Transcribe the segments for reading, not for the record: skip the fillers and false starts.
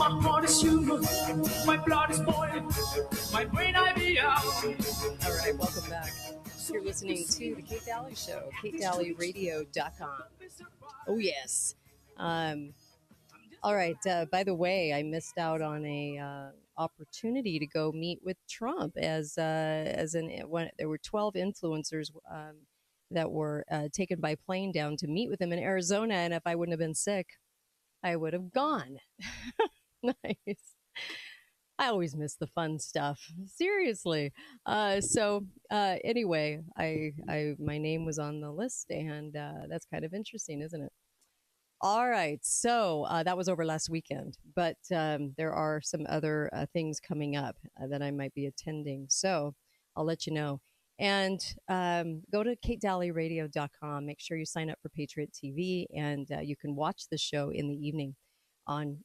My heart is human, my blood is boiling, my brain I be out. All right, welcome back. You're listening to the Kate Daly Show, katedallyradio.com. Oh, yes. All right. By the way, I missed out on a opportunity to go meet with Trump there were 12 influencers that were taken by plane down to meet with him in Arizona. And if I wouldn't have been sick, I would have gone. Nice. I always miss the fun stuff. Seriously. Anyway, my name was on the list, and that's kind of interesting, isn't it? All right. So that was over last weekend, but there are some other things coming up that I might be attending. So I'll let you know. And go to katedallyradio.com. Make sure you sign up for Patriot TV, and you can watch the show in the evening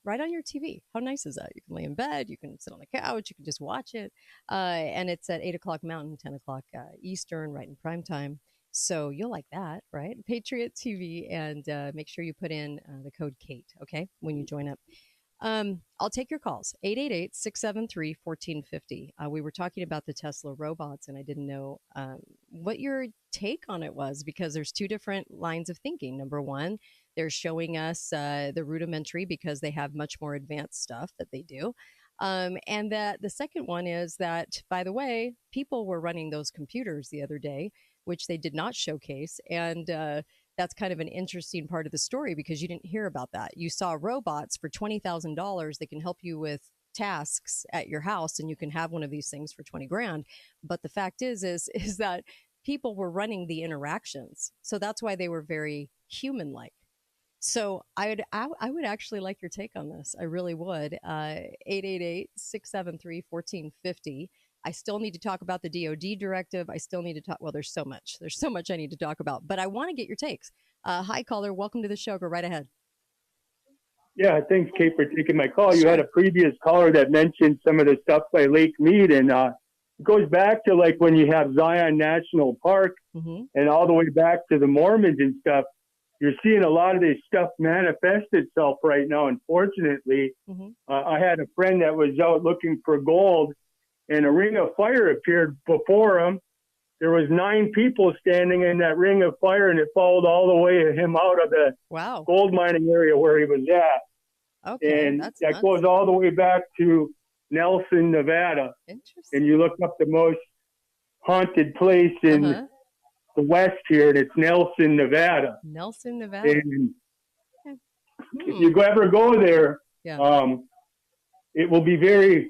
right on your TV. How nice is that? You can lay in bed, you can sit on the couch, you can just watch it. And it's at 8 o'clock Mountain, 10 o'clock Eastern, right in prime time. So you'll like that, right? Patriot TV, and make sure you put in the code Kate, okay, when you join up. I'll take your calls, 888-673-1450. We were talking about the Tesla robots, and I didn't know what your take on it was, because there's two different lines of thinking. Number one, they're showing us the rudimentary because they have much more advanced stuff that they do. And that the second one is that, by the way, people were running those computers the other day, which they did not showcase. And that's kind of an interesting part of the story, because you didn't hear about that. You saw robots for $20,000 that can help you with tasks at your house, and you can have one of these things for 20 grand. But the fact is that people were running the interactions. So that's why they were very human-like. So I would actually like your take on this. I really would. 888-673-1450. I still need to talk about the DOD directive. I still need to talk. Well, there's so much I need to talk about, but I want to get your takes. Hi, caller. Welcome to the show. Go right ahead. Yeah, thanks, Kate, for taking my call. Sure. You had a previous caller that mentioned some of the stuff by Lake Mead, and it goes back to like when you have Zion National Park and all the way back to the Mormons and stuff. You're seeing a lot of this stuff manifest itself right now, unfortunately. I had a friend that was out looking for gold, and a ring of fire appeared before him. There was 9 people standing in that ring of fire, and it followed all the way him out of the gold mining area where he was at. Okay, and that goes all the way back to Nelson, Nevada. Interesting. And you look up the most haunted place in the West here, and it's Nelson, Nevada. Nelson, Nevada. And if you ever go there, it will be very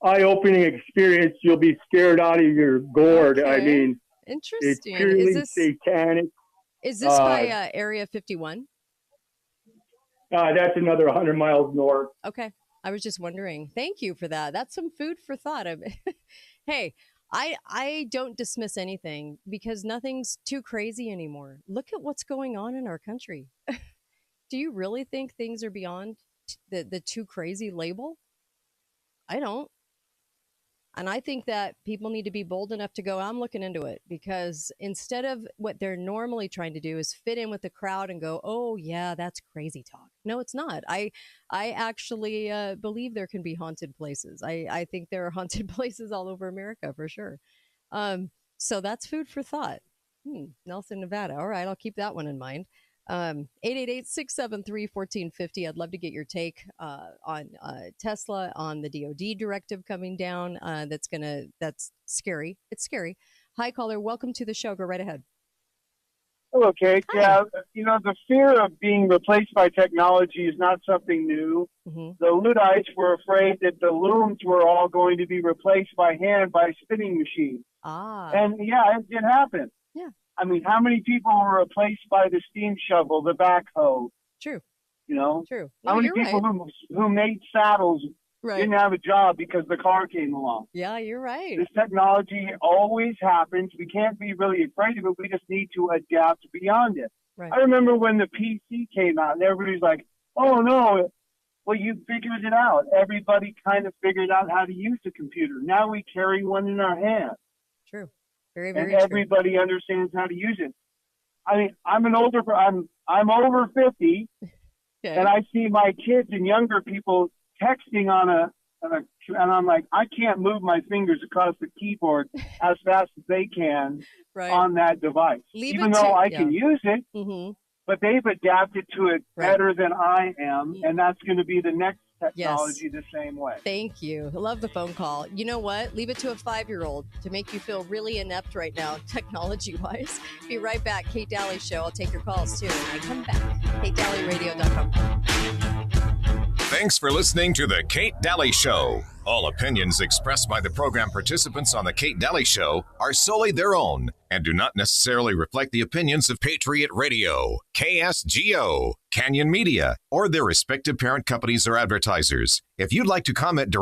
eye-opening experience. You'll be scared out of your gourd. Okay. I mean, interesting. It's purely satanic. Is this by Area 51? That's another 100 miles north. Okay. I was just wondering. Thank you for that. That's some food for thought. Hey, I don't dismiss anything, because nothing's too crazy anymore. Look at what's going on in our country. Do you really think things are beyond the too crazy label? I don't. And I think that people need to be bold enough to go, I'm looking into it, because instead of what they're normally trying to do is fit in with the crowd and go, oh, yeah, that's crazy talk. No, it's not. I actually believe there can be haunted places. I think there are haunted places all over America for sure. So that's food for thought. Nelson, Nevada. All right, I'll keep that one in mind. 888-673-1450. I'd love to get your take on Tesla, on the DOD directive coming down. That's scary. It's scary. Hi, caller. Welcome to the show. Go right ahead. Hello, Kate. Yeah, the fear of being replaced by technology is not something new. The Luddites were afraid that the looms were all going to be replaced by hand by spinning machines. And yeah, it did happen. Yeah. I mean, how many people were replaced by the steam shovel, the backhoe? True. True. How many people who made saddles didn't have a job because the car came along? Yeah, you're right. This technology always happens. We can't be really afraid of it. We just need to adapt beyond it. Right. I remember when the PC came out, and everybody's like, oh, no. Well, you figured it out. Everybody kind of figured out how to use the computer. Now we carry one in our hand. True. Very, very and everybody true. Understands how to use it. I mean, I'm over 50. Okay. And I see my kids and younger people texting and I'm like, I can't move my fingers across the keyboard as fast as they can on that device. Even though I can use it, but they've adapted to it better than I am, and that's going to be the next technology the same way. Thank you. I love the phone call. You know what? Leave it to a 5-year-old to make you feel really inept right now, technology-wise. Be right back. Kate Daly Show. I'll take your calls, too, when I come back. KateDalyRadio.com. Thanks for listening to The Kate Daly Show. All opinions expressed by the program participants on The Kate Daly Show are solely their own and do not necessarily reflect the opinions of Patriot Radio, KSGO, Canyon Media, or their respective parent companies or advertisers. If you'd like to comment directly